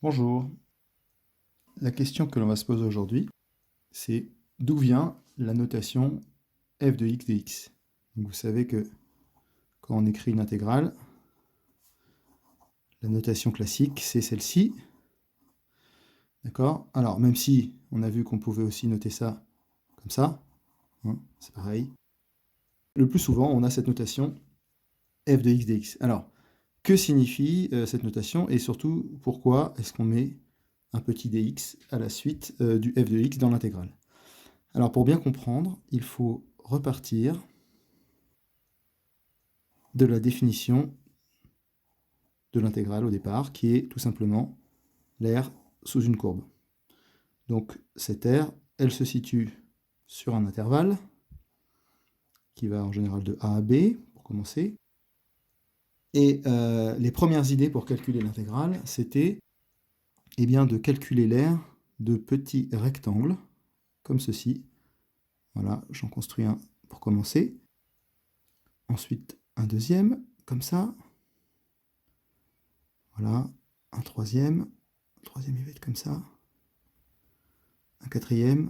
Bonjour. La question que l'on va se poser aujourd'hui, c'est d'où vient la notation f de x dx. Donc vous savez que quand on écrit une intégrale, la notation classique, c'est celle-ci. D'accord? Alors, même si on a vu qu'on pouvait aussi noter ça comme ça, hein, c'est pareil. Le plus souvent, on a cette notation f de x dx. Alors, que signifie cette notation et surtout, pourquoi est-ce qu'on met un petit dx à la suite du f de x dans l'intégrale? Alors pour bien comprendre, il faut repartir de la définition de l'intégrale au départ, qui est tout simplement l'aire sous une courbe. Donc cette aire, elle se situe sur un intervalle qui va en général de A à B, pour commencer. Et les premières idées pour calculer l'intégrale, c'était de calculer l'aire de petits rectangles, comme ceci. Voilà, j'en construis un pour commencer. Ensuite, un deuxième, comme ça. Voilà, un troisième. Le troisième, il va être comme ça. Un quatrième.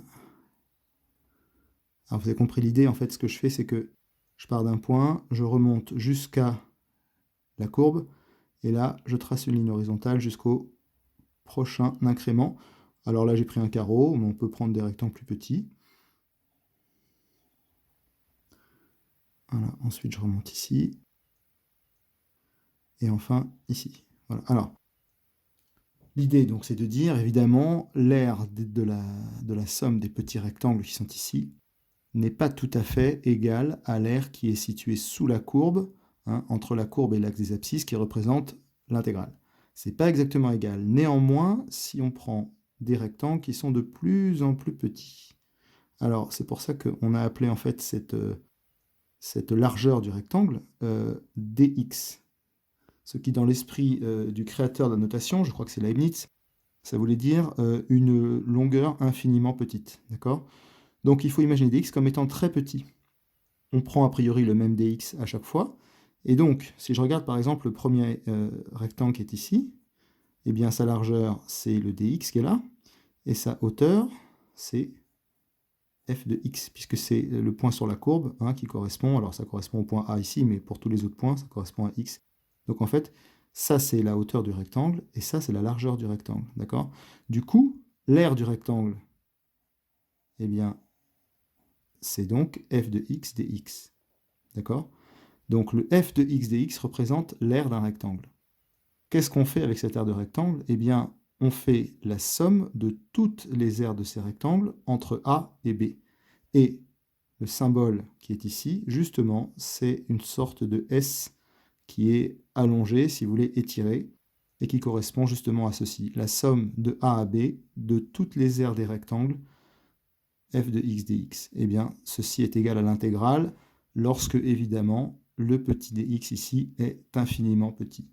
Alors, vous avez compris l'idée, en fait, ce que je fais, c'est que je pars d'un point, je remonte jusqu'à la courbe, et là, je trace une ligne horizontale jusqu'au prochain incrément. Alors là, j'ai pris un carreau, mais on peut prendre des rectangles plus petits. Voilà, ensuite, je remonte ici. Et enfin, ici. Voilà. Alors, l'idée, donc, c'est de dire, évidemment, l'aire de la somme des petits rectangles qui sont ici n'est pas tout à fait égale à l'aire qui est située sous la courbe, hein, entre la courbe et l'axe des abscisses, qui représente l'intégrale. C'est pas exactement égal. Néanmoins, si on prend des rectangles qui sont de plus en plus petits. Alors, c'est pour ça qu'on a appelé en fait cette largeur du rectangle dx. Ce qui, dans l'esprit du créateur de la notation, je crois que c'est Leibniz, ça voulait dire une longueur infiniment petite. D'accord ? Donc il faut imaginer dx comme étant très petit. On prend a priori le même dx à chaque fois. Et donc, si je regarde par exemple le premier rectangle qui est ici, eh bien sa largeur, c'est le dx qui est là, et sa hauteur, c'est f de x, puisque c'est le point sur la courbe hein, qui correspond, alors ça correspond au point A ici, mais pour tous les autres points, ça correspond à x. Donc en fait, ça c'est la hauteur du rectangle, et ça c'est la largeur du rectangle, d'accord? Du coup, l'aire du rectangle, eh bien, c'est donc f de x dx, d'accord? Donc le f de x dx représente l'aire d'un rectangle. Qu'est-ce qu'on fait avec cette aire de rectangle? Eh bien, on fait la somme de toutes les aires de ces rectangles entre A et B. Et le symbole qui est ici, justement, c'est une sorte de S qui est allongé, si vous voulez, étiré, et qui correspond justement à ceci. La somme de A à B de toutes les aires des rectangles f de x dx. Eh bien, ceci est égal à l'intégrale lorsque, évidemment, le petit dx ici est infiniment petit.